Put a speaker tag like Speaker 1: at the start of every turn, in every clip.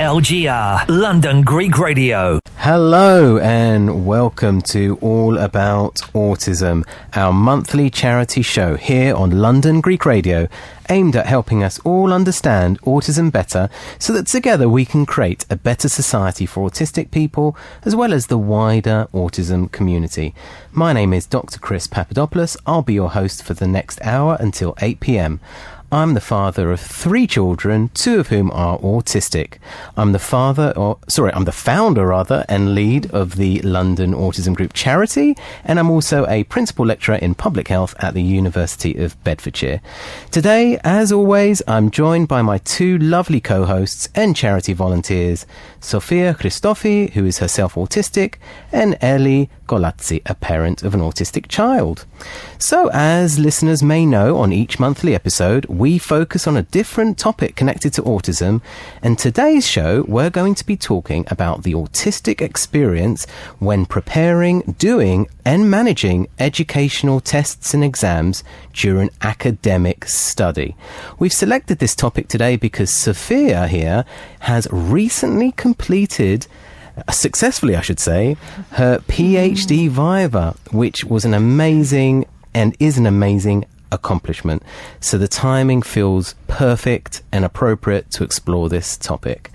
Speaker 1: LGR, London Greek Radio.
Speaker 2: Hello and welcome to All About Autism, our monthly charity show here on London Greek Radio, aimed at helping us all understand autism better so that together we can create a better society for autistic people as well as the wider autism community. My name is Dr. Chris Papadopoulos. I'll be your host for the next hour until 8 p.m. I'm the father of 3 children, 2 of whom are autistic. I'm the founder and lead of the London Autism Group charity, and I'm also a principal lecturer in public health at the University of Bedfordshire. Today, as always, I'm joined by my 2 lovely co-hosts and charity volunteers, Sophia Christophi, who is herself autistic, and Ellie Kolatsi, a parent of an autistic child. So, as listeners may know, on each monthly episode, we focus on a different topic connected to autism, and today's show we're going to be talking about the autistic experience when preparing, doing and managing educational tests and exams during academic study. We've selected this topic today because Sophia here has recently completed, successfully I should say, her PhD Viva, which was an amazing and is an amazing accomplishment. So the timing feels perfect and appropriate to explore this topic.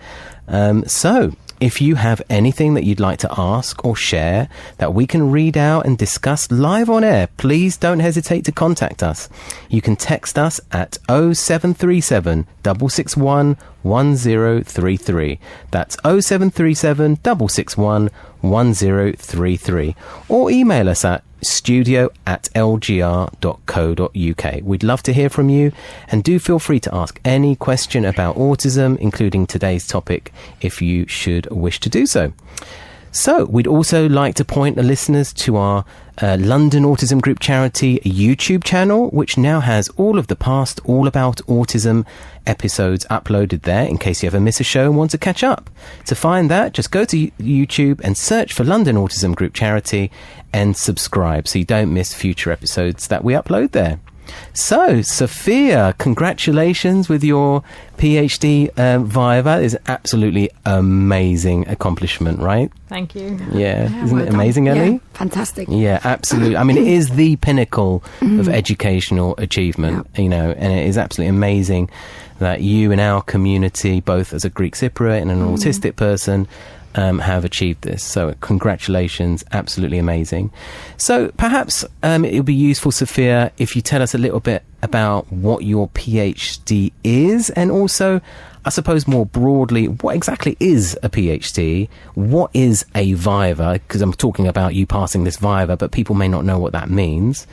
Speaker 2: So if you have anything that you'd like to ask or share that we can read out and discuss live on air, please don't hesitate to contact us. You can text us at 0737 661 1033. That's 0737 661 1033. Or email us at studio@lgr.co.uk. We'd love to hear from you, and do feel free to ask any question about autism, including today's topic, if you should wish to do so. So, we'd also like to point the listeners to our London Autism Group charity YouTube channel, which now has all of the past All About Autism episodes uploaded there, in case you ever miss a show and want to catch up. To find that, just go to YouTube and search for London Autism Group charity and subscribe so you don't miss future episodes that we upload there. So, Sophia, congratulations with your PhD Viva. It's an absolutely amazing accomplishment, right?
Speaker 3: Thank you.
Speaker 2: Yeah. Isn't it amazing, Ellie?
Speaker 4: Yeah, fantastic.
Speaker 2: Yeah, absolutely. I mean, it is the pinnacle of educational achievement, you know, and it is absolutely amazing that you and our community, both as a Greek Cypriot and an autistic person, have achieved this. So congratulations, absolutely amazing. So perhaps it would be useful, Sophia, if you tell us a little bit about what your PhD is, and also, I suppose more broadly, what exactly is a PhD? What is a Viva? Because I'm talking about you passing this Viva, but people may not know what that means.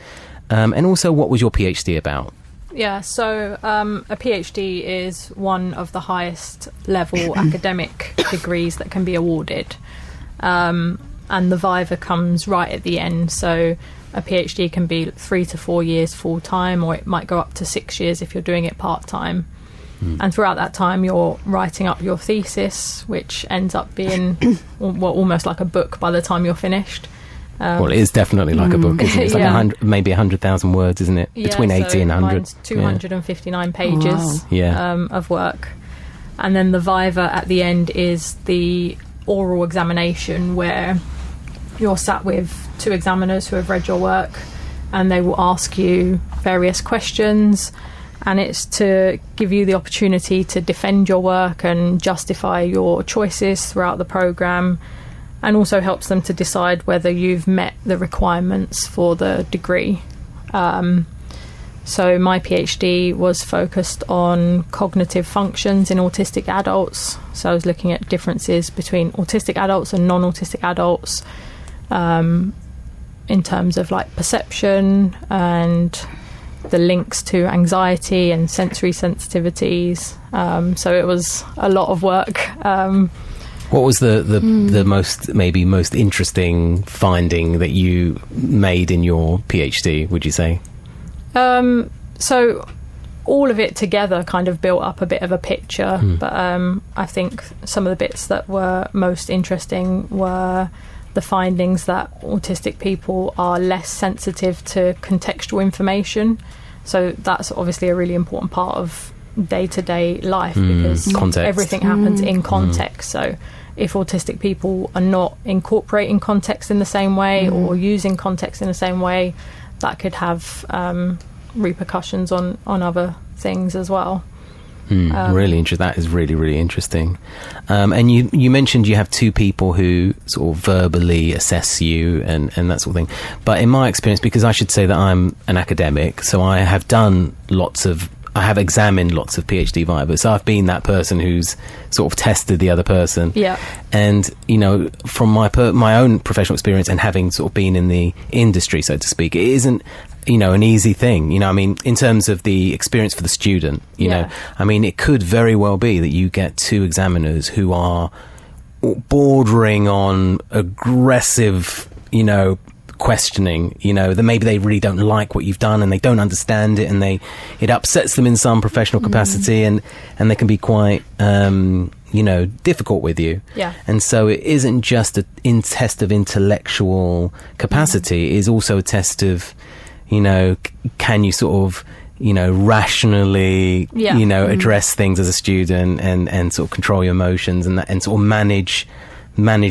Speaker 2: And also, what was your PhD about?
Speaker 3: Yeah, so a PhD is one of the highest level academic degrees that can be awarded. And the Viva comes right at the end. So a PhD can be 3 to 4 years full time, or it might go up to 6 years if you're doing it part time. And throughout that time, you're writing up your thesis, which ends up being almost like a book by the time you're finished.
Speaker 2: Well, it is definitely like a book, isn't it? It's like maybe 100,000 words, isn't it?
Speaker 3: Yeah,
Speaker 2: between 80 and 100.
Speaker 3: Mine's 259 pages of work. And then the Viva at the end is the oral examination, where you're sat with 2 examiners who have read your work, and they will ask you various questions, and it's to give you the opportunity to defend your work and justify your choices throughout the programme, and also helps them to decide whether you've met the requirements for the degree. So my PhD was focused on cognitive functions in autistic adults. So I was looking at differences between autistic adults and non-autistic adults in terms of like perception and the links to anxiety and sensory sensitivities. So it was a lot of work.
Speaker 2: What was the most interesting finding that you made in your PhD, would you say?
Speaker 3: So all of it together kind of built up a bit of a picture, but I think some of the bits that were most interesting were the findings that autistic people are less sensitive to contextual information. So that's obviously a really important part of day-to-day life, because everything happens in context. So if autistic people are not incorporating context in the same way or using context in the same way, that could have repercussions on other things as well.
Speaker 2: Really interesting. That is really, really interesting. And you mentioned you have two people who sort of verbally assess you and that sort of thing. But in my experience, because I should say that I'm an academic, so I have examined lots of PhD vivas. So I've been that person who's sort of tested the other person. Yeah. And, you know, from my own professional experience and having sort of been in the industry, so to speak, it isn't, you know, an easy thing. You know, I mean, in terms of the experience for the student, you know, I mean, it could very well be that you get two examiners who are bordering on aggressive, you know, questioning, you know, that maybe they really don't like what you've done and they don't understand it, and it upsets them in some professional capacity, and they can be quite you know, difficult with you. Yeah. And so it isn't just a test of intellectual capacity, it is also a test of, you know, can you sort of, you know, rationally, you know, address things as a student and sort of control your emotions and sort of manage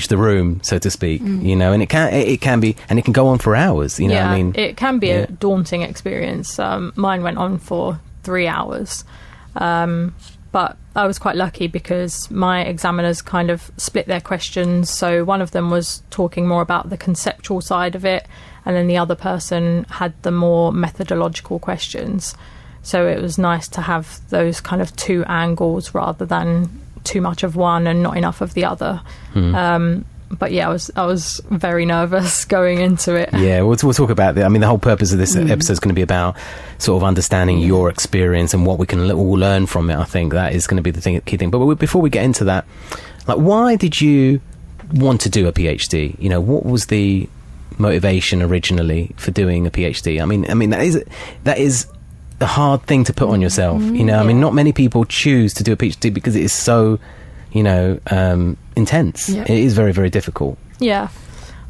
Speaker 2: the room, so to speak, you know. And it can be, and it can go on for hours, you know. I mean,
Speaker 3: it can be a daunting experience. Mine went on for 3 hours, but I was quite lucky because my examiners kind of split their questions. So one of them was talking more about the conceptual side of it, and then the other person had the more methodological questions. So it was nice to have those kind of two angles rather than too much of one and not enough of the other. But yeah, I was very nervous going into it.
Speaker 2: Yeah, we'll talk about that. I mean, the whole purpose of this episode is going to be about sort of understanding your experience and what we can all learn from it. I think that is going to be the key thing. But before we get into that, like, why did you want to do a PhD? You know, what was the motivation originally for doing a PhD? I mean that is a hard thing to put on yourself. You know, I mean, not many people choose to do a PhD because it is so, you know, intense. It is very, very difficult.
Speaker 3: Yeah,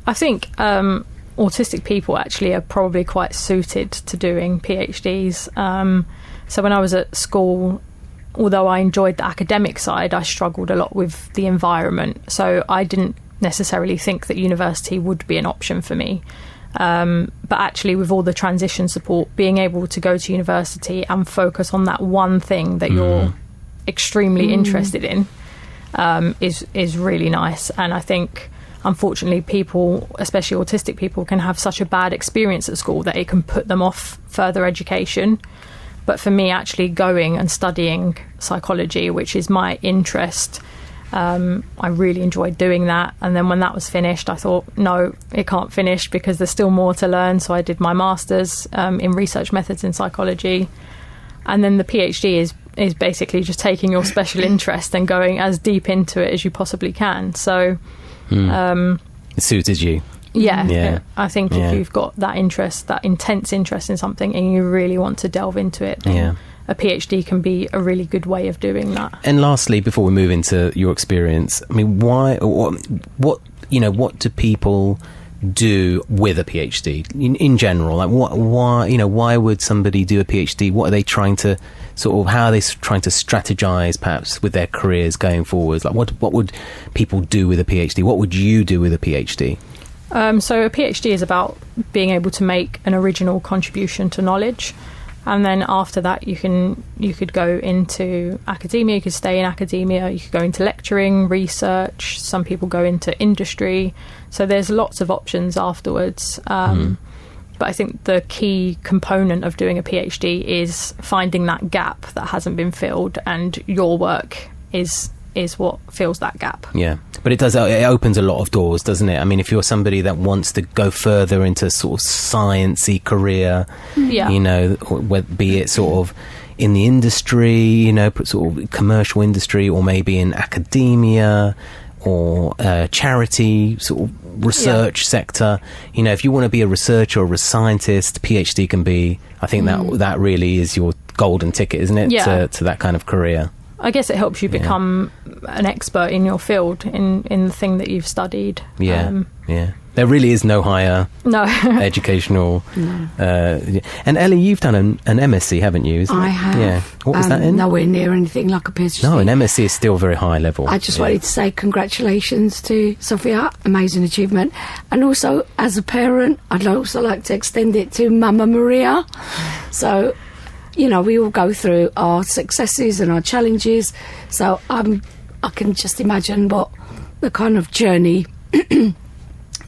Speaker 3: I think autistic people actually are probably quite suited to doing PhDs. So when I was at school, although I enjoyed the academic side, I struggled a lot with the environment. So I didn't necessarily think that university would be an option for me. But actually, with all the transition support, being able to go to university and focus on that one thing that you're extremely interested in is really nice. And I think, unfortunately, people, especially autistic people, can have such a bad experience at school that it can put them off further education. But for me, actually going and studying psychology, which is my interest, I really enjoyed doing that. And then when that was finished, I thought, no, it can't finish because there's still more to learn. So I did my master's in research methods in psychology. And then the PhD is basically just taking your special interest and going as deep into it as you possibly can. So
Speaker 2: it suited you.
Speaker 3: Yeah. I think if you've got that interest, that intense interest in something, and you really want to delve into it, then a PhD can be a really good way of doing that.
Speaker 2: And lastly, before we move into your experience, I mean, what do people do with a PhD in general? Like, why would somebody do a PhD? What are they trying to how are they trying to strategize perhaps with their careers going forwards? Like, what would people do with a PhD? What would you do with a PhD?
Speaker 3: So a PhD is about being able to make an original contribution to knowledge. And then after that, you could go into academia, you could stay in academia, you could go into lecturing, research, some people go into industry. So there's lots of options afterwards. But I think the key component of doing a PhD is finding that gap that hasn't been filled, and your work is what fills that gap. Yeah,
Speaker 2: but it opens a lot of doors, doesn't it? I mean, if you're somebody that wants to go further into sort of sciencey career, you know, be it sort of in the industry, you know, sort of commercial industry, or maybe in academia or charity sort of research sector, you know, if you want to be a researcher or a scientist, PhD can be, I think that really is your golden ticket, isn't it, to that kind of career.
Speaker 3: I guess it helps you become an expert in your field, in the thing that you've studied.
Speaker 2: Yeah. There really is no higher educational... and Ellie, you've done an MSc, haven't you?
Speaker 4: I have.
Speaker 2: Yeah. What was that in?
Speaker 4: Nowhere near anything like a PhD.
Speaker 2: No, an MSc is still very high level.
Speaker 4: I just wanted to say congratulations to Sophia, amazing achievement. And also, as a parent, I'd also like to extend it to Mama Maria. So, we all go through our successes and our challenges. So I can just imagine what the kind of journey...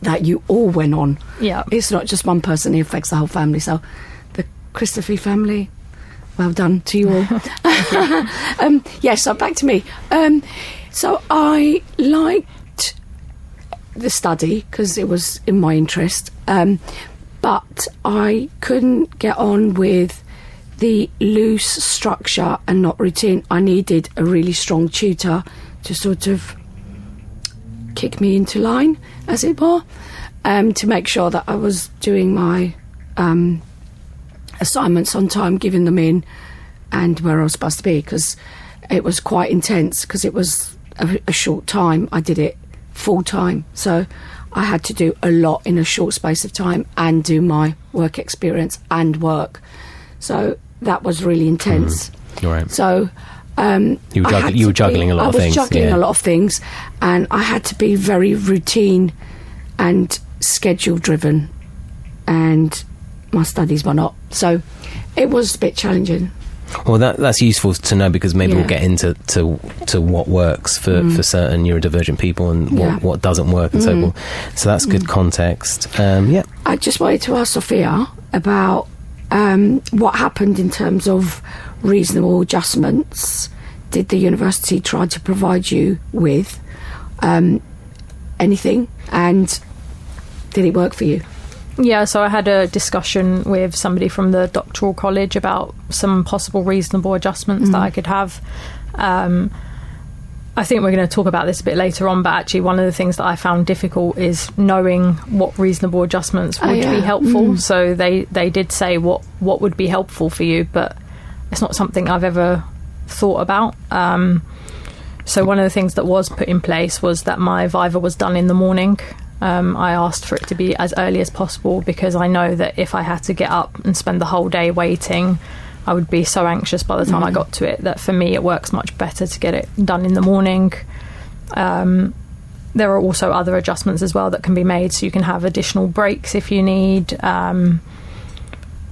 Speaker 4: that you all went on.
Speaker 3: Yeah.
Speaker 4: It's not just one person, it affects the whole family. So the Christophi family, well done to you all. So back to me. So I liked the study because it was in my interest, but I couldn't get on with the loose structure and not routine. I needed a really strong tutor to sort of kick me into line, as it were, to make sure that I was doing my assignments on time, giving them in, and where I was supposed to be, because it was quite intense, because it was a short time. I did it full time, so I had to do a lot in a short space of time and do my work experience and work. So that was really intense.
Speaker 2: Right.
Speaker 4: So
Speaker 2: you were juggling a lot of things. I was juggling
Speaker 4: a lot of things, and I had to be very routine and schedule driven, and my studies were not. So it was a bit challenging.
Speaker 2: Well, that's useful to know, because maybe we'll get into what works for certain neurodivergent people and what doesn't work and so forth. So that's good context.
Speaker 4: I just wanted to ask Sophia about what happened in terms of reasonable adjustments. Did the university try to provide you with anything, and did it work for you?
Speaker 3: Yeah, so I had a discussion with somebody from the doctoral college about some possible reasonable adjustments that I could have. I think we're going to talk about this a bit later on, but actually one of the things that I found difficult is knowing what reasonable adjustments would be helpful. So they did say what would be helpful for you, but it's not something I've ever thought about. So one of the things that was put in place was that my Viva was done in the morning. I asked for it to be as early as possible, because I know that if I had to get up and spend the whole day waiting, I would be so anxious by the time I got to it, that for me it works much better to get it done in the morning. There are also other adjustments as well that can be made, so you can have additional breaks if you need.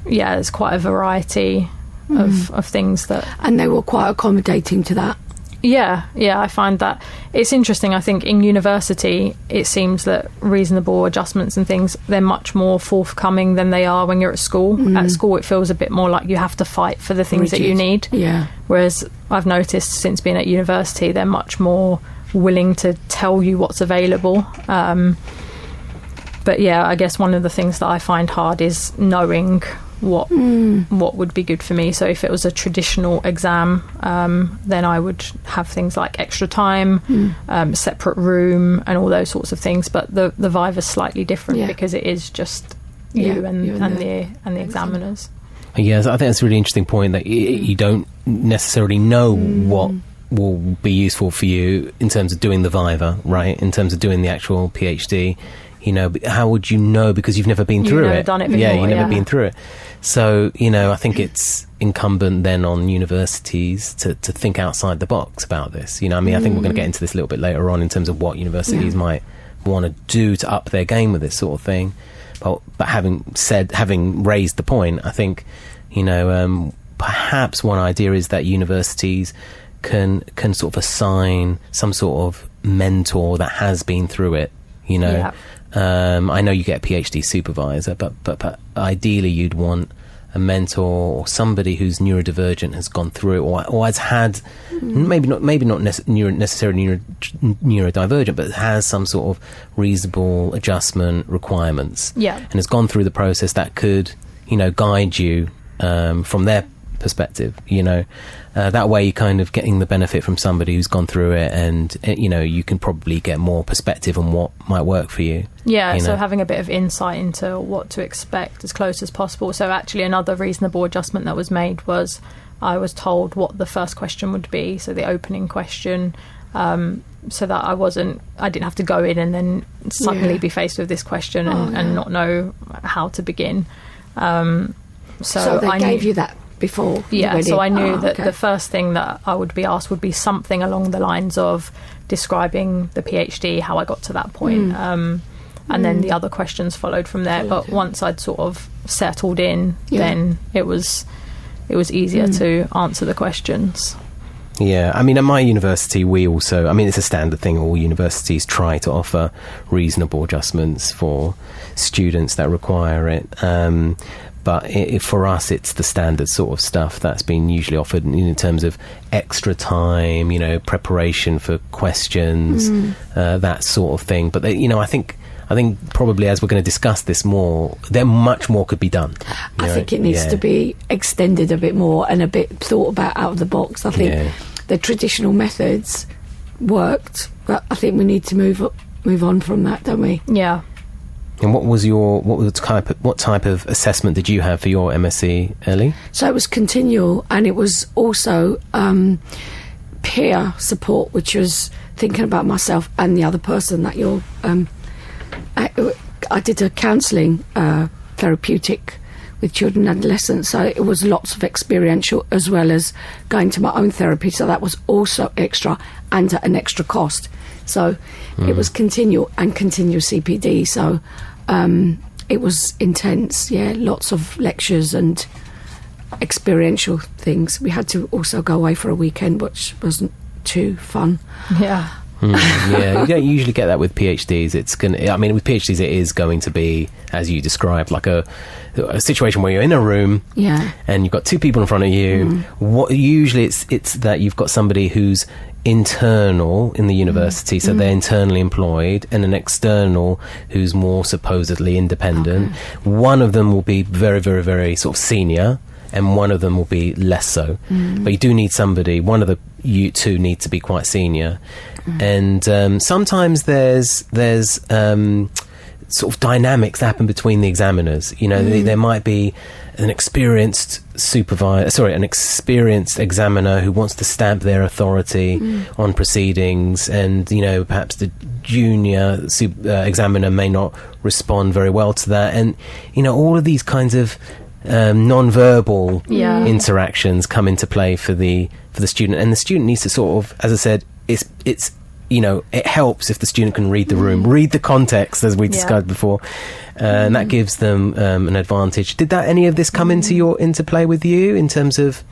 Speaker 3: There's quite a variety of things that... And
Speaker 4: they were quite accommodating to that.
Speaker 3: Yeah, I find that it's interesting. I think in university it seems that reasonable adjustments and things, they're much more forthcoming than they are when you're at school. At school it feels a bit more like you have to fight for the things that you need.
Speaker 4: Yeah.
Speaker 3: Whereas I've noticed since being at university, they're much more willing to tell you what's available. But yeah, I guess one of the things that I find hard is knowing what would be good for me. So if it was a traditional exam, then I would have things like extra time, separate room, and all those sorts of things. But the Viva is slightly different because it is just you and the examiners.
Speaker 2: Yes, I think that's a really interesting point, that you don't necessarily know what will be useful for you in terms of doing the Viva, right? In terms of doing the actual PhD. How would you know, because you've never been through it? You've never
Speaker 3: done it before.
Speaker 2: Yeah, you've never been through it. So, I think it's incumbent then on universities to think outside the box about this. I think we're going to get into this a little bit later on in terms of what universities might want to do to up their game with this sort of thing. But having raised the point, I think, perhaps one idea is that universities can sort of assign some sort of mentor that has been through it, I know you get a PhD supervisor, but ideally you'd want a mentor or somebody who's neurodivergent, has gone through it, or has had maybe not necessarily neurodivergent, but has some sort of reasonable adjustment requirements, and has gone through the process that could guide you from their perspective. That way you're kind of getting the benefit from somebody who's gone through it, and you can probably get more perspective on what might work for you.
Speaker 3: So having a bit of insight into what to expect as close as possible. So actually another reasonable adjustment that was made was I was told what the first question would be, so the opening question, so that I didn't have to go in and then suddenly be faced with this question and not know how to begin.
Speaker 4: So they gave you that before?
Speaker 3: Yeah, so I knew that the first thing that I would be asked would be something along the lines of describing the PhD, how I got to that point. And then the other questions followed from there. But once I'd sort of settled in, then it was easier to answer the questions.
Speaker 2: Yeah, I mean, at my university, we also, I mean, it's a standard thing. All universities try to offer reasonable adjustments for students that require it. But for us, it's the standard sort of stuff that's been usually offered in terms of extra time, preparation for questions, that sort of thing. But, I think probably as we're going to discuss this more, much more could be done.
Speaker 4: I think it needs to be extended a bit more and a bit thought about out of the box. I think the traditional methods worked, but I think we need to move on from that, don't we?
Speaker 3: Yeah.
Speaker 2: And what type of assessment did you have for your MSc, Ellie?
Speaker 4: So it was continual, and it was also peer support, which was thinking about myself and the other person that you're. I did a counselling therapeutic with children and adolescents, so it was lots of experiential as well as going to my own therapy, so that was also extra and at an extra cost. So it was continual and continuous CPD, so it was intense, lots of lectures and experiential things. We had to also go away for a weekend, which wasn't too fun.
Speaker 3: Yeah.
Speaker 2: Yeah, you don't usually get that with PhDs. With PhDs it is going to be, as you described, like a situation where you're in a room and you've got two people in front of you. Usually it's that you've got somebody who's internal in the university, so they're internally employed, and an external who's more supposedly independent. One of them will be very, very, very sort of senior, and one of them will be less so. But you do need somebody, you two need to be quite senior. And sometimes there's sort of dynamics that happen between the examiners. There might be an experienced examiner who wants to stamp their authority on proceedings, and perhaps the junior examiner may not respond very well to that, and all of these kinds of non-verbal interactions come into play for the student, and the student needs to sort of, as I said, it's it helps if the student can read the room, read the context, as we discussed before, and that gives them an advantage. Did any of this come into play with you in terms of,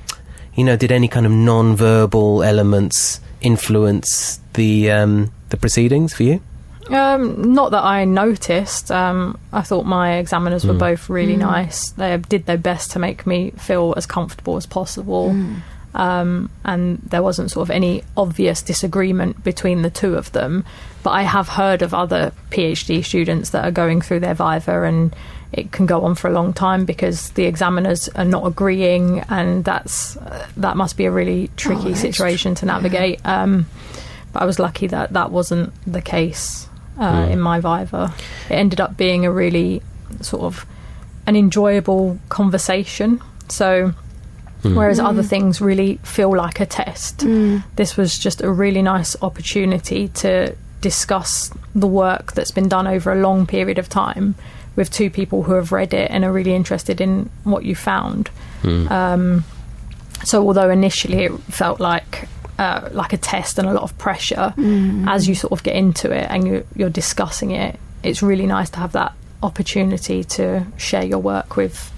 Speaker 2: did any kind of non-verbal elements influence the proceedings for you?
Speaker 3: Not that I noticed. I thought my examiners were both really nice. They did their best to make me feel as comfortable as possible. And there wasn't sort of any obvious disagreement between the two of them. But I have heard of other PhD students that are going through their Viva, and it can go on for a long time because the examiners are not agreeing, and that must be a really tricky situation to navigate. But I was lucky that wasn't the case in my Viva. It ended up being a really sort of an enjoyable conversation. So whereas other things really feel like a test, this was just a really nice opportunity to discuss the work that's been done over a long period of time with two people who have read it and are really interested in what you found. So although initially it felt like a test and a lot of pressure, as you sort of get into it and you're discussing it, it's really nice to have that opportunity to share your work with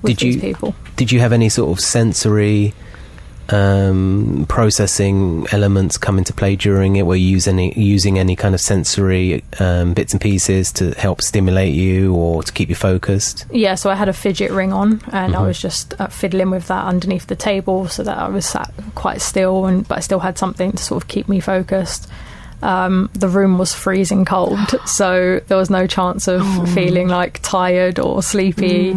Speaker 3: these people. Did you
Speaker 2: have any sort of sensory processing elements come into play during it? Were you using any kind of sensory bits and pieces to help stimulate you or to keep you focused? Yeah, so I had a fidget ring on, and I was just fiddling with that underneath the table so that I was sat quite still, but I still had something to sort of keep me focused. The room was freezing cold, so there was no chance of feeling like tired or sleepy,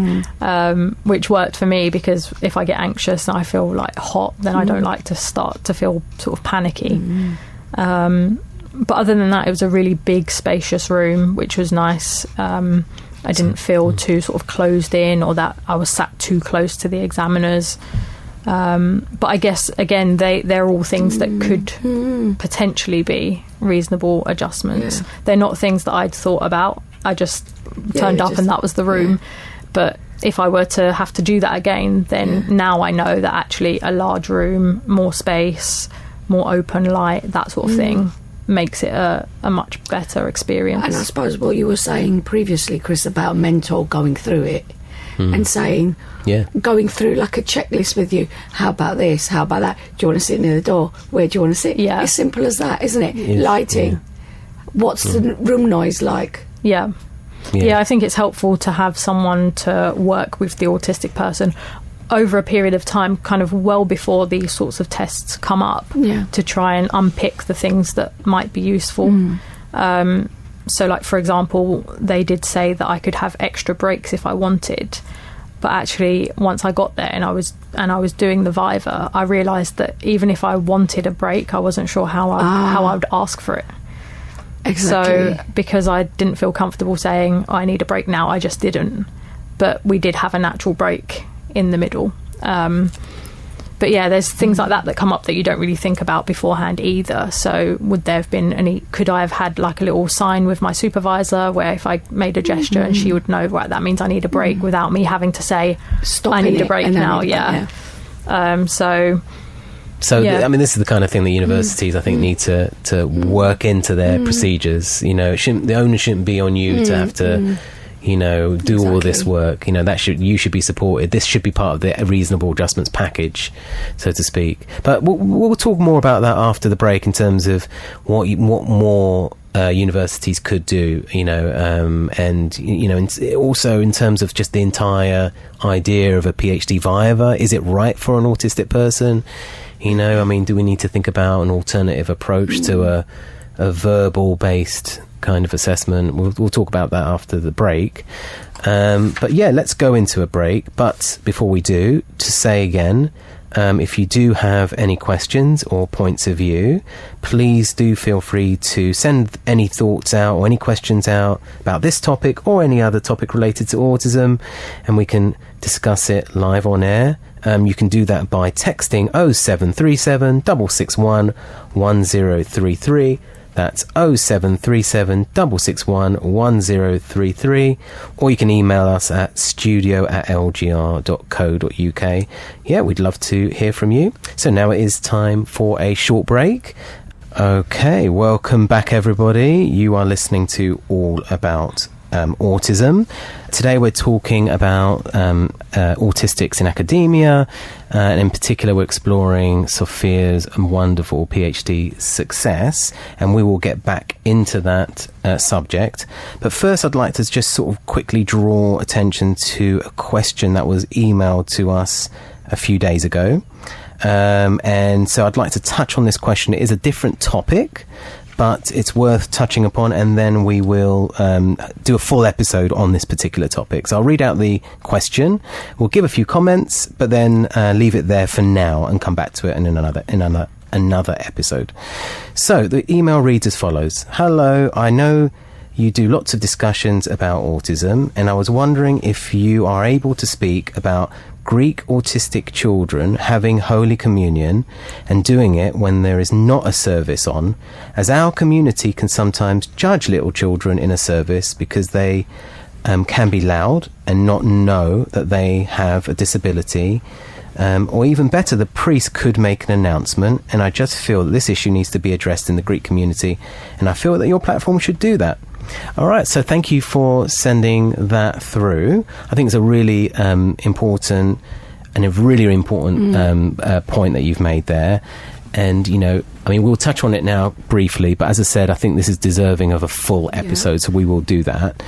Speaker 2: which worked for me, because if I get anxious and I feel like hot, then I don't like to start to feel sort of panicky. But other than that, it was a really big, spacious room, which was nice. I didn't feel too sort of closed in, or that I was sat too close to the examiners.
Speaker 3: But I guess, again, they're all things that could potentially be reasonable adjustments. Yeah. They're not things that I'd thought about. I just turned up and that was the room. Yeah. But if I were to have to do that again, then now I know that actually a large room, more space, more open light, that sort of thing, makes it a much better experience.
Speaker 4: And I suppose what you were saying previously, Chris, about a mentor going through it and saying, going through like a checklist with you, how about this, how about that, do you want to sit near the door, where do you want to sit? As simple as that, isn't it? Lighting, what's the room noise like? Yeah, I think it's helpful to have someone to work with the autistic person over a period of time, kind of well before these sorts of tests come up, to try and unpick the things that might be useful. So, like, for example, they did say that I could have extra breaks if I wanted, but actually once I got there and I was doing the Viva, I realised that even if I wanted a break, I wasn't sure how I would ask for it. Exactly. So because I didn't feel comfortable saying I need a break now, I just didn't. But we did have a natural break in the middle. But yeah, there's things like that come up that you don't really think about beforehand either. So would there have been could I have had like a little sign with my supervisor where if I made a gesture and she would know, right, that means I need a break, without me having to say, I need a break now. So I mean, this is the kind of thing that universities, I think, need to work into their procedures. You know, the onus shouldn't be on you to have to, do all this work. You should be supported. This should be part of the reasonable adjustments package, so to speak. But we'll talk more about that after the break in terms of what more universities could do, and also in terms of just the entire idea of a PhD Viva. Is it right for an autistic person? Do we need to think about an alternative approach to a verbal-based kind of assessment? We'll talk about that after the break. But yeah, let's go into a break. But before we do, to say again, if you do have any questions or points of view, please do feel free to send any thoughts out or any questions out about this topic or any other topic related to autism, and we can discuss it live on air. You can do that by texting 0737 661 1033. That's 0737 661 1033. Or you can email us at studio@lgr.co.uk. Yeah, we'd love to hear from you. So now it is time for a short break. Okay, welcome back, everybody. You are listening to All About Autism. Today we're talking about autistics in academia, and in particular we're exploring Sophia's wonderful PhD success, and we will get back into that subject. But first I'd like to just sort of quickly draw attention to a question that was emailed to us a few days ago, and so I'd like to touch on this question. It is a different topic, but it's worth touching upon, and then we will do a full episode on this particular topic. So I'll read out the question, we'll give a few comments, but then leave it there for now and come back to it in another episode. So the email reads as follows. Hello, I know you do lots of discussions about autism, and I was wondering if you are able to speak about Greek autistic children having Holy Communion and doing it when there is not a service on, as our community can sometimes judge little children in a service because they can be loud and not know that they have a disability, or even better, the priest could make an announcement, and I just feel that this issue needs to be addressed in the Greek community, and I feel that your platform should do that. All right, so thank you for sending that through. I think it's a really important point that you've made there. And, we'll touch on it now briefly, but as I said, I think this is deserving of a full episode, so we will do that.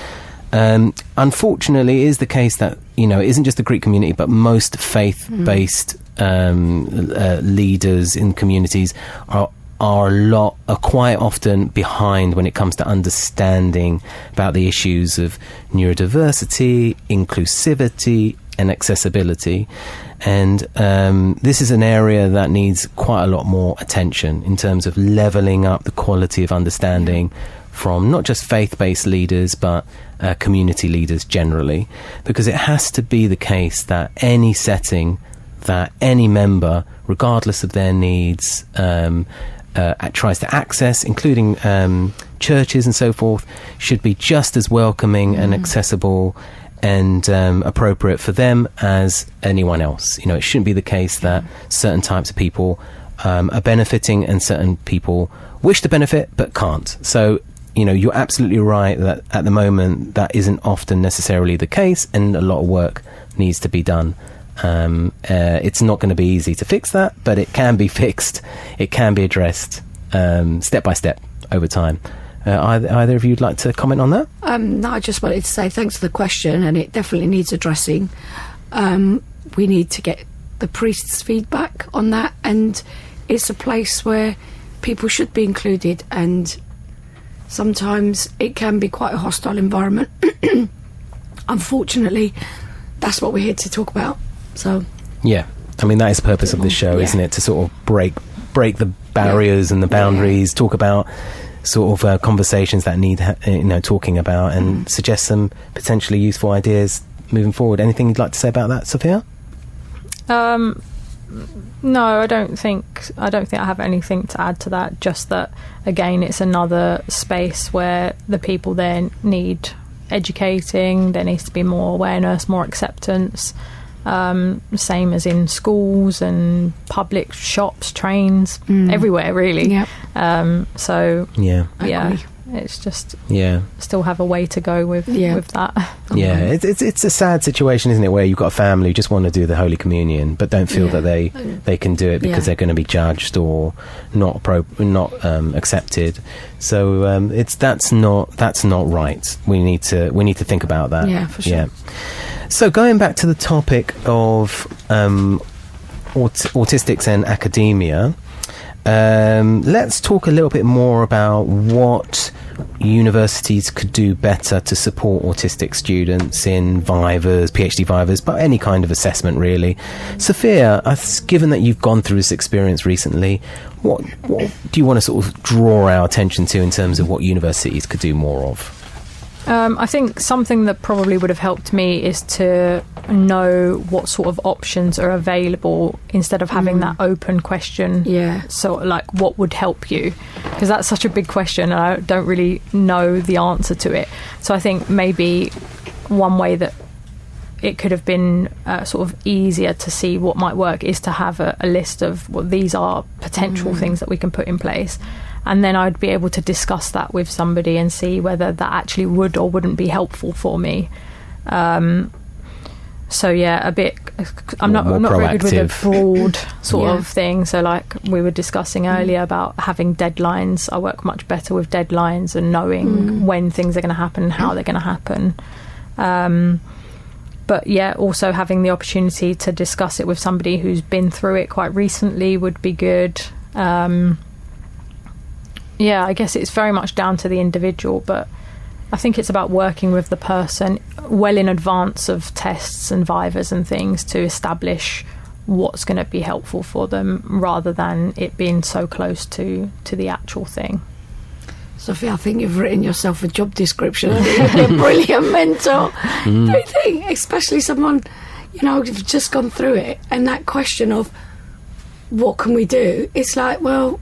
Speaker 4: Unfortunately, it is the case that, it isn't just the Greek community, but most faith-based leaders in communities are quite often behind when it comes to understanding about the issues of neurodiversity, inclusivity, and accessibility. And this is an area that needs quite a lot more attention in terms of levelling up the quality of understanding from not just faith-based leaders, but community leaders generally, because it has to be the case that any setting
Speaker 2: that any member, regardless of their needs, tries to access, including churches and so forth, should be just as welcoming and accessible and appropriate for them as anyone else. You know, it shouldn't be the case that certain types of people are benefiting and certain people wish to benefit but can't. So, you know, you're absolutely right that at the moment that isn't often necessarily the case, and a lot of work needs to be done. It's not going to be easy to fix that, but it can be fixed. It can be addressed step by step over time. Either of you would like to comment on that?
Speaker 4: No, I just wanted to say thanks for the question, and it definitely needs addressing. We need to get the priest's feedback on that, and it's a place where people should be included, and sometimes it can be quite a hostile environment. Unfortunately, that's what we're here to talk about. So yeah,
Speaker 2: I mean, that is the purpose of this show, isn't it? To sort of break the barriers and the boundaries, talk about sort of conversations that need talking about, and suggest some potentially useful ideas moving forward. Anything you'd like to say about that, Sophia?
Speaker 3: No, I don't think I have anything to add to that. Just that, again, it's another space where the people there need educating. There needs to be more awareness, more acceptance. Same as in schools and public shops, trains, everywhere really.
Speaker 4: Yep.
Speaker 3: So
Speaker 2: yeah,
Speaker 3: it's just still have a way to go with that.
Speaker 2: Yeah, it's a sad situation, isn't it, where you've got a family who just want to do the Holy Communion but don't feel that they can do it because they're going to be judged or not accepted. So that's not right. We need to think about that.
Speaker 4: Yeah, for sure.
Speaker 2: Yeah. So going back to the topic of autistics and academia, let's talk a little bit more about what universities could do better to support autistic students in vivas, PhD vivas, but any kind of assessment really. Sophia, given that you've gone through this experience recently, what do you want to sort of draw our attention to in terms of what universities could do more of?
Speaker 3: I think something that probably would have helped me is to know what sort of options are available instead of having that open question.
Speaker 4: Yeah.
Speaker 3: So, like, what would help you? Because that's such a big question and I don't really know the answer to it. So I think maybe one way that it could have been sort of easier to see what might work is to have a list of what these are potential things that we can put in place. And then I'd be able to discuss that with somebody and see whether that actually would or wouldn't be helpful for me. So yeah, a bit. I'm not very good with a broad sort of thing. So like we were discussing earlier about having deadlines. I work much better with deadlines and knowing when things are going to happen and how they're going to happen. But yeah, also having the opportunity to discuss it with somebody who's been through it quite recently would be good. Yeah, I guess it's very much down to the individual, but I think it's about working with the person well in advance of tests and vivas and things to establish what's going to be helpful for them rather than it being so close to the actual thing.
Speaker 4: Sophie, I think you've written yourself a job description. You're a brilliant mentor. Do you think, especially someone, who's just gone through it, and that question of what can we do? It's like, well,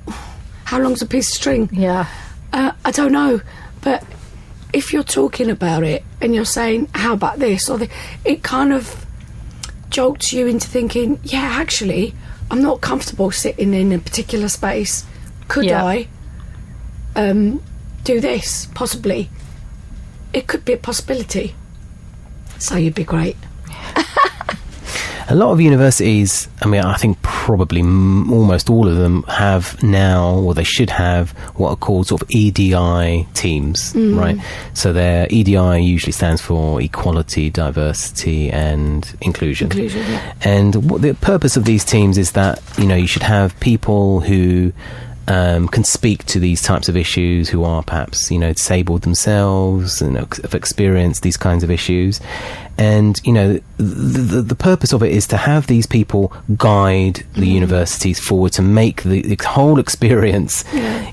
Speaker 4: how long's a piece of string?
Speaker 3: Yeah.
Speaker 4: I don't know. But if you're talking about it and you're saying, how about this? It kind of jolts you into thinking, yeah, actually, I'm not comfortable sitting in a particular space. Could I do this? Possibly. It could be a possibility. So you'd be great.
Speaker 2: A lot of universities, I mean, I think probably almost all of them have now, or they should have, what are called sort of EDI teams, right? So their EDI usually stands for Equality, Diversity and Inclusion.
Speaker 4: Yeah.
Speaker 2: And the purpose of these teams is that, you should have people who can speak to these types of issues, who are perhaps, disabled themselves and have experienced these kinds of issues. And, the purpose of it is to have these people guide the universities forward to make the whole experience,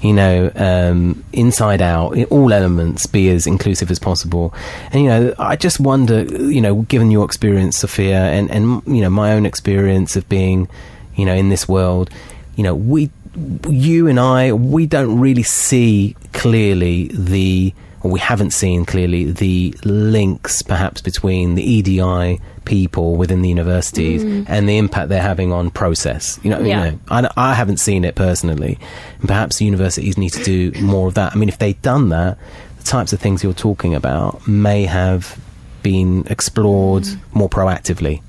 Speaker 2: inside out, in all elements, be as inclusive as possible. And, I just wonder, given your experience, Sophia, and my own experience of being, in this world, you and I, we don't really see clearly we haven't seen clearly the links perhaps between the EDI people within the universities and the impact they're having on process. I haven't seen it personally, and perhaps the universities need to do more of that. I mean, if they'd done that, the types of things you're talking about may have been explored more proactively.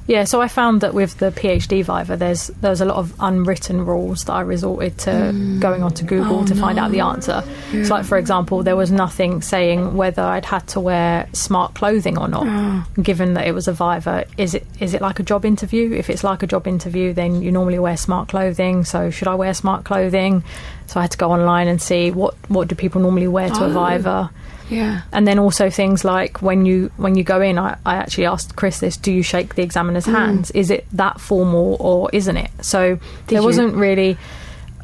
Speaker 3: Yeah, so I found that with the PhD Viva, there's a lot of unwritten rules that I resorted to going onto Google to find out the answer. Yeah. So, like, for example, there was nothing saying whether I'd had to wear smart clothing or not. Given that it was a Viva, is it like a job interview? If it's like a job interview, then you normally wear smart clothing. So should I wear smart clothing? So I had to go online and see what do people normally wear to a Viva.
Speaker 4: Yeah.
Speaker 3: And then also things like when you go in, I actually asked Chris this: do you shake the examiner's hands? Is it that formal or isn't it? So there wasn't really.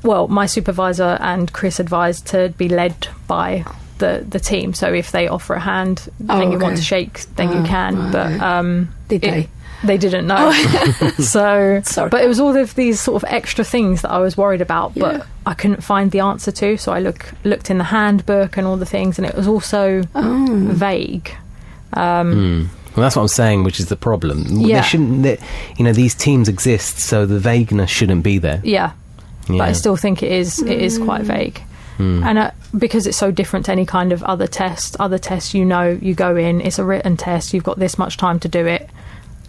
Speaker 3: Well, my supervisor and Chris advised to be led by the team. So if they offer a hand, then you want to shake, then you can. But
Speaker 4: did they?
Speaker 3: They didn't know. So,
Speaker 4: sorry.
Speaker 3: But it was all of these sort of extra things that I was worried about, but I couldn't find the answer to. So I looked in the handbook and all the things, and it was also vague.
Speaker 2: Well, that's what I'm saying, which is the problem. They shouldn't. These teams exist, so the vagueness shouldn't be there.
Speaker 3: Yeah. But I still think it is quite vague. And because it's so different to any kind of other test. Other tests, you go in, it's a written test, you've got this much time to do it.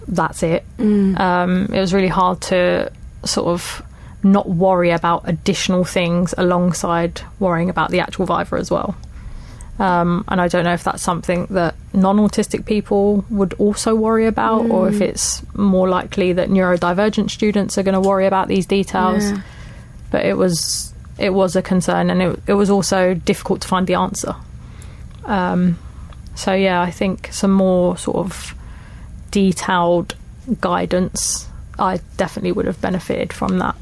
Speaker 3: That's it. It was really hard to sort of not worry about additional things alongside worrying about the actual Viva as well. And I don't know if that's something that non-autistic people would also worry about, or if it's more likely that neurodivergent students are going to worry about these details. But it was a concern, and it was also difficult to find the answer. So yeah, I think some more sort of detailed guidance, I definitely would have benefited from that.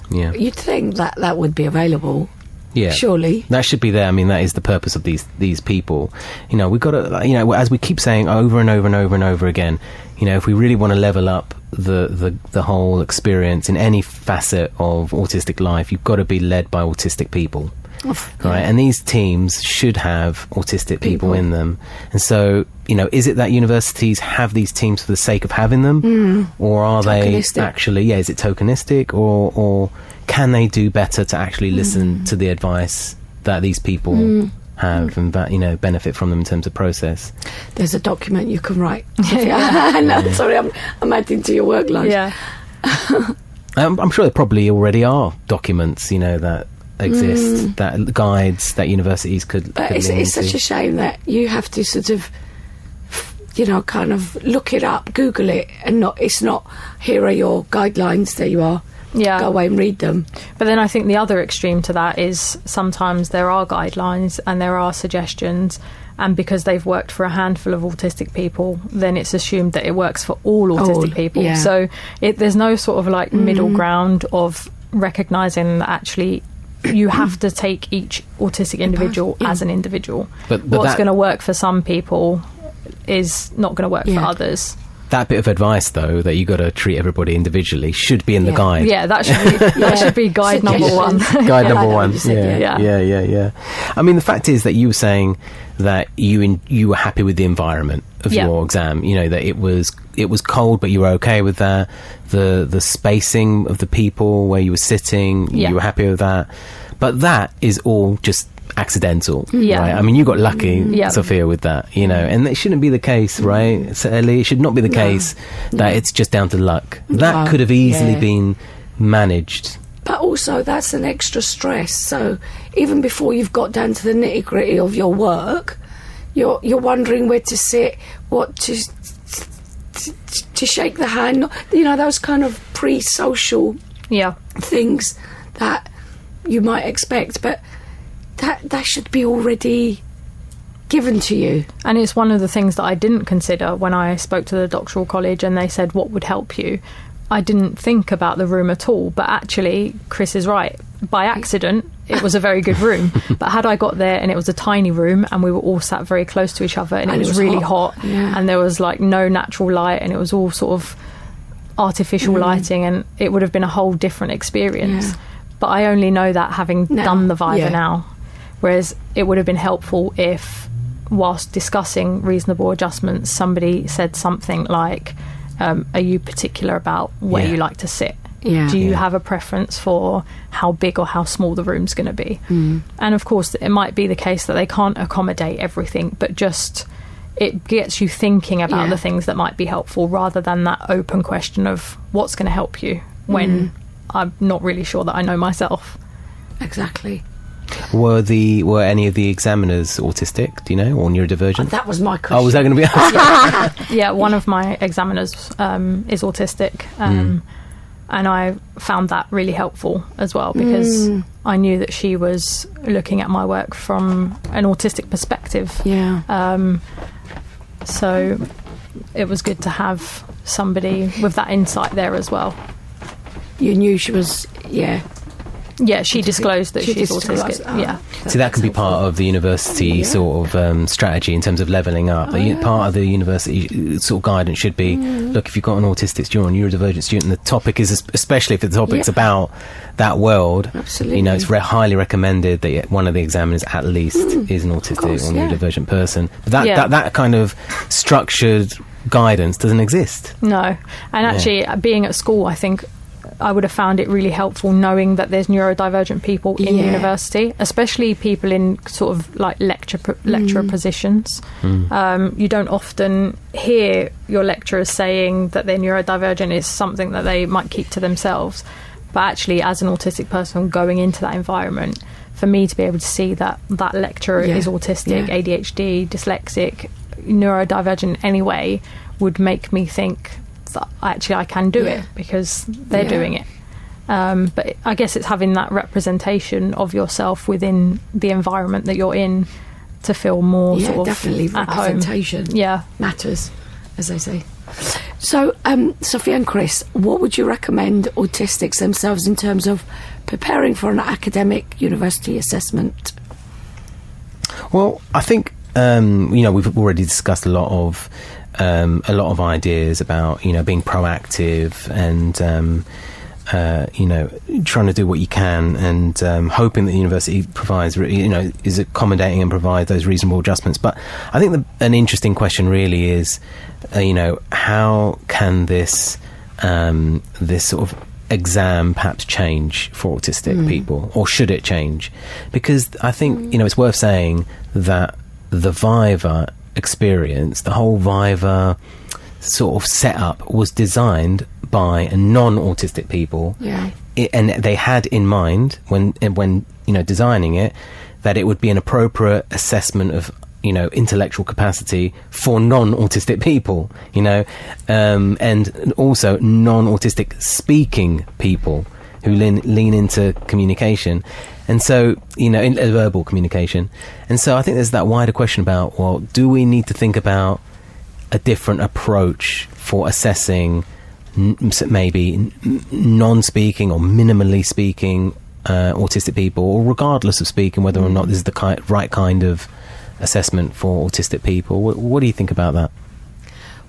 Speaker 2: Yeah,
Speaker 4: you'd think that would be available.
Speaker 2: Yeah,
Speaker 4: surely
Speaker 2: that should be there. I mean, that is the purpose of these people. We've got to, as we keep saying over and over and over and over again, if we really want to level up the whole experience in any facet of autistic life, you've got to be led by autistic people. Right, and these teams should have autistic people in them. And so, is it that universities have these teams for the sake of having them, or are they actually? Is it tokenistic, or can they do better to actually listen to the advice that these people have and benefit from them in terms of process?
Speaker 4: There's a document you can write. No, sorry, I'm adding to your workload.
Speaker 3: Yeah,
Speaker 2: I'm sure there probably already are documents, that exist, that guides that universities could.
Speaker 4: But it's such a shame that you have to sort of, kind of look it up, Google it, and it's not. Here are your guidelines. There you are. Yeah, go away and read them.
Speaker 3: But then I think the other extreme to that is sometimes there are guidelines and there are suggestions, and because they've worked for a handful of autistic people, then it's assumed that it works for all autistic people. Yeah. So there's no sort of like middle ground of recognising that actually you have to take each autistic individual as an individual. But what's going to work for some people is not going to work for others.
Speaker 2: That bit of advice, though, that you got to treat everybody individually, should be in the guide.
Speaker 3: Yeah, that should be guide number one.
Speaker 2: Guide number one. Yeah. I mean, the fact is that you were saying that you were happy with the environment of your exam. That it was cold, but you were okay with that. The spacing of the people where you were sitting, you were happy with that. But that is all just accidental, right? I mean, you got lucky, Sophia, with that, and it shouldn't be the case, right? So, Ellie, it should not be the case that it's just down to luck. That could have easily been managed.
Speaker 4: But also, that's an extra stress. So even before you've got down to the nitty-gritty of your work, you're wondering where to sit, what to shake the hand, those kind of pre-social things that you might expect, but that should be already given to you.
Speaker 3: And it's one of the things that I didn't consider when I spoke to the doctoral college and they said, what would help you? I didn't think about the room at all, but actually Chris is right. By accident, it was a very good room. But had I got there and it was a tiny room and we were all sat very close to each other and it was really hot and there was like no natural light and it was all sort of artificial lighting, and it would have been a whole different experience. But I only know that having done the Viva now, whereas it would have been helpful if, whilst discussing reasonable adjustments, somebody said something like, are you particular about where you like to sit? Do you have a preference for how big or how small the room's going to be? And of course it might be the case that they can't accommodate everything, but just it gets you thinking about the things that might be helpful, rather than that open question of what's going to help you when I'm not really sure that I know myself.
Speaker 4: Exactly.
Speaker 2: Were any of the examiners autistic, do you know, or neurodivergent?
Speaker 4: That was my question.
Speaker 2: Oh, was that going to be...
Speaker 3: Yeah, one of my examiners is autistic, and I found that really helpful as well, because I knew that she was looking at my work from an autistic perspective. So it was good to have somebody with that insight there as well.
Speaker 4: You knew she was,
Speaker 3: Yeah, she disclosed that she's autistic.
Speaker 2: So that can be part of the university sort of strategy in terms of levelling up. Part of the university sort of guidance should be, look, if you've got an autistic student or neurodivergent student, and the topic is, especially if the topic's about that world, you know, it's highly recommended that one of the examiners at least is an autistic or neurodivergent person. But that kind of structured guidance doesn't exist.
Speaker 3: No. And actually, being at school, I think I would have found it really helpful knowing that there's neurodivergent people in university, especially people in sort of like lecturer positions. You don't often hear your lecturers saying that they're neurodivergent. It's something that they might keep to themselves. But actually, as an autistic person going into that environment, for me to be able to see that that lecturer is autistic, ADHD, dyslexic, neurodivergent anyway, would make me think that actually I can do it because they're doing it. But I guess it's having that representation of yourself within the environment that you're in to feel more sort of
Speaker 4: definitely
Speaker 3: at
Speaker 4: representation
Speaker 3: home.
Speaker 4: Matters, as they say. So Sophia and Chris, what would you recommend autistics themselves in terms of preparing for an academic university assessment?
Speaker 2: Well, I think we've already discussed a lot of ideas about, you know, being proactive and trying to do what you can, and hoping that the university provides, is accommodating and provides those reasonable adjustments. But I think an interesting question really is, how can this sort of exam perhaps change for autistic people, or should it change? Because I think it's worth saying that the Viva experience, the whole Viva sort of setup, was designed by non-autistic people, and they had in mind when designing it that it would be an appropriate assessment of intellectual capacity for non-autistic people, and also non-autistic speaking people who lean into communication. And so, in verbal communication. And so I think there's that wider question about, well, do we need to think about a different approach for assessing maybe non-speaking or minimally speaking autistic people, or regardless of speaking, whether or not this is the right kind of assessment for autistic people? What do you think about that?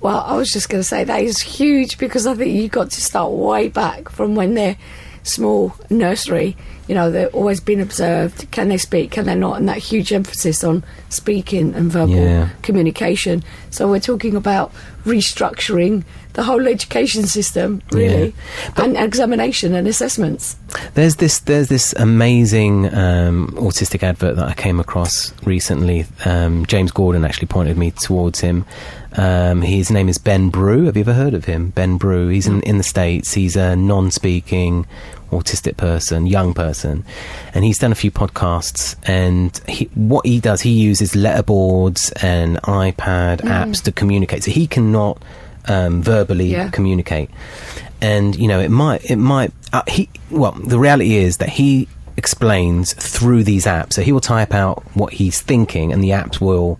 Speaker 4: Well, I was just going to say that is huge, because I think you've got to start way back from when they're small, nursery. They're always being observed. Can they speak? Can they not? And that huge emphasis on speaking and verbal communication. So we're talking about restructuring the whole education system, really, and examination and assessments.
Speaker 2: There's this amazing autistic advert that I came across recently. James Gordon actually pointed me towards him. His name is Ben Brew. Have you ever heard of him? Ben Brew. He's in the States. He's a non-speaking autistic person, young person, and he's done a few podcasts. And what he does, he uses letterboards and iPad apps to communicate. So he cannot verbally communicate. And the reality is that he explains through these apps. So he will type out what he's thinking, and the apps will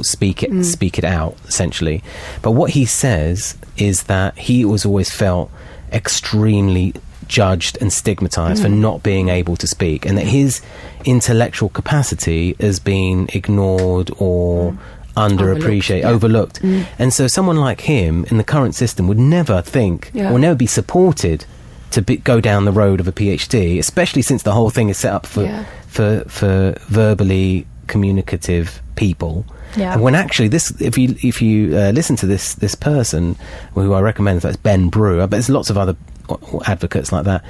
Speaker 2: speak it out, essentially. But what he says is that he was always felt extremely judged and stigmatized for not being able to speak, and that his intellectual capacity has been ignored or underappreciated, overlooked. And so someone like him in the current system would never think or never be supported to go down the road of a PhD, especially since the whole thing is set up for verbally communicative people. And when actually this, if you listen to this person, who I recommend, that's Ben Brewer, but there's lots of other advocates like that,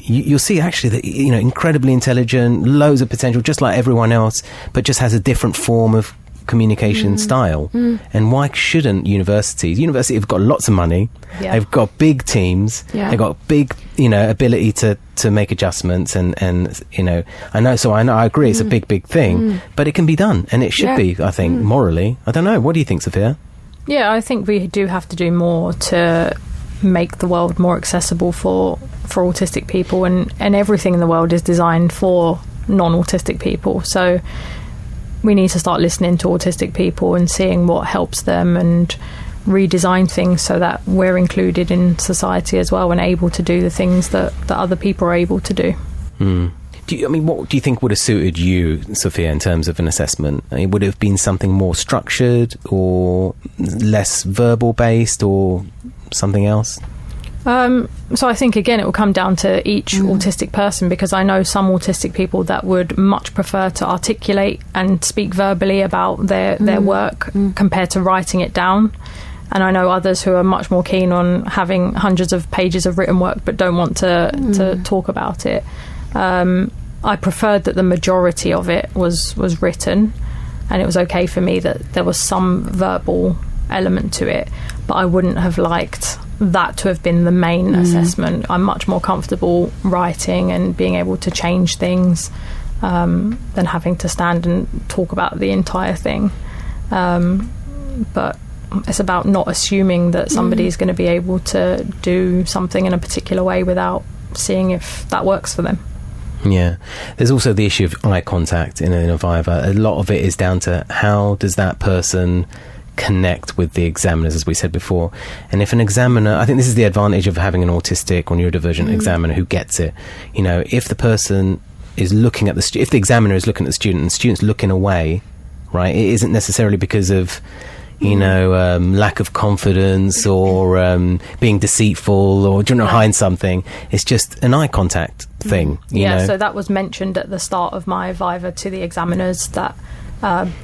Speaker 2: you'll see actually that, incredibly intelligent, loads of potential, just like everyone else, but just has a different form of communication style. And why shouldn't universities have got lots of money, they've got big teams, they've got big ability to make adjustments, and I agree it's a big thing, but it can be done, and it should be, I think, morally. I don't know, what do you think, Sophia?
Speaker 3: I think we do have to do more to make the world more accessible for autistic people, and everything in the world is designed for non-autistic people, so we need to start listening to autistic people and seeing what helps them, and redesign things so that we're included in society as well and able to do the things that other people are able to do.
Speaker 2: What do you think would have suited you, Sophia, in terms of an assessment? Would it have been something more structured or less verbal based or something else?
Speaker 3: So I think, again, it will come down to each autistic person, because I know some autistic people that would much prefer to articulate and speak verbally about their work compared to writing it down. And I know others who are much more keen on having hundreds of pages of written work but don't want to talk about it. I preferred that the majority of it was written, and it was okay for me that there was some verbal element to it, but I wouldn't have liked that to have been the main assessment. I'm much more comfortable writing and being able to change things than having to stand and talk about the entire thing. But it's about not assuming that somebody's going to be able to do something in a particular way without seeing if that works for them.
Speaker 2: Yeah. There's also the issue of eye contact in a viva. A lot of it is down to how does that person connect with the examiners, as we said before. And if an examiner, I think this is the advantage of having an autistic or neurodivergent examiner who gets it. If the person is looking at if the examiner is looking at the student and the student's looking away, right, it isn't necessarily because of lack of confidence or being deceitful or hide something. It's just an eye contact thing.
Speaker 3: So that was mentioned at the start of my viva to the examiners, that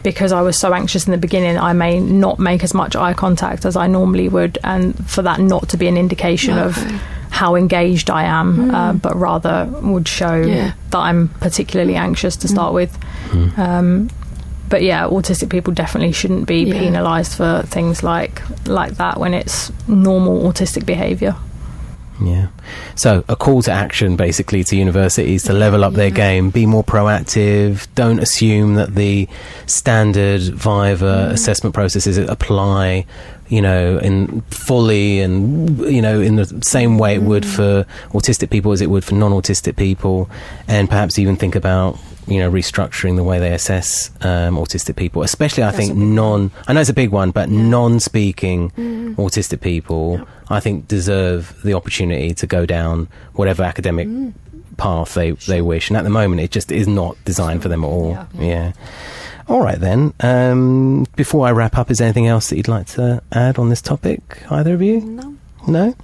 Speaker 3: because I was so anxious in the beginning, I may not make as much eye contact as I normally would, and for that not to be an indication of how engaged I am, but rather would show that I'm particularly anxious to start with. But autistic people definitely shouldn't be penalised for things like that when it's normal autistic behaviour.
Speaker 2: Yeah. So a call to action basically to universities to level up their game, be more proactive, don't assume that the standard viva assessment processes apply, in fully and, in the same way it would for autistic people as it would for non-autistic people, and perhaps even think about restructuring the way they assess autistic people, especially I think I know it's a big one, but non-speaking autistic people, I think, deserve the opportunity to go down whatever academic path they wish, and at the moment it just is not designed for them at all. All right then, before I wrap up, is there anything else that you'd like to add on this topic, either of you? No?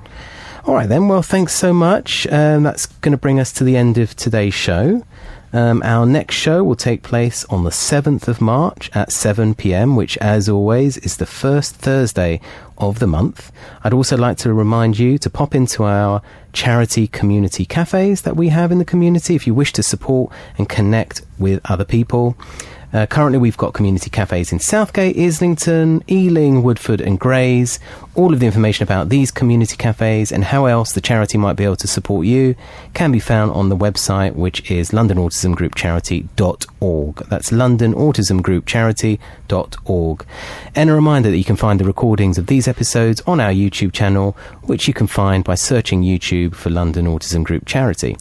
Speaker 2: All right then, well, thanks so much. That's going to bring us to the end of today's show. Our next show will take place on the 7th of March at 7 p.m, which, as always, is the first Thursday of the month. I'd also like to remind you to pop into our charity community cafes that we have in the community if you wish to support and connect with other people. Currently, we've got community cafes in Southgate, Islington, Ealing, Woodford and Grays. All of the information about these community cafes and how else the charity might be able to support you can be found on the website, which is londonautismgroupcharity.org. That's londonautismgroupcharity.org. And a reminder that you can find the recordings of these episodes on our YouTube channel, which you can find by searching YouTube for London Autism Group Charity.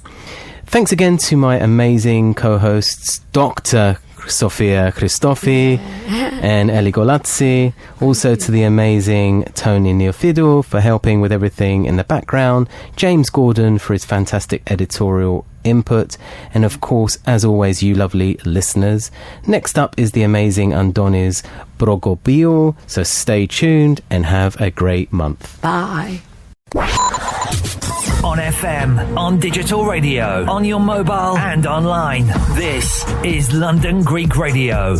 Speaker 2: Thanks again to my amazing co-hosts, Dr. Sophia Christophi and Ellie Kolatsi. Also to the amazing Tony Neofidou for helping with everything in the background. James Gordon for his fantastic editorial input. And of course, as always, you lovely listeners. Next up is the amazing Andonis Brogobio. So stay tuned and have a great month.
Speaker 4: Bye.
Speaker 1: On FM, on digital radio, on your mobile and online. This is London Greek Radio.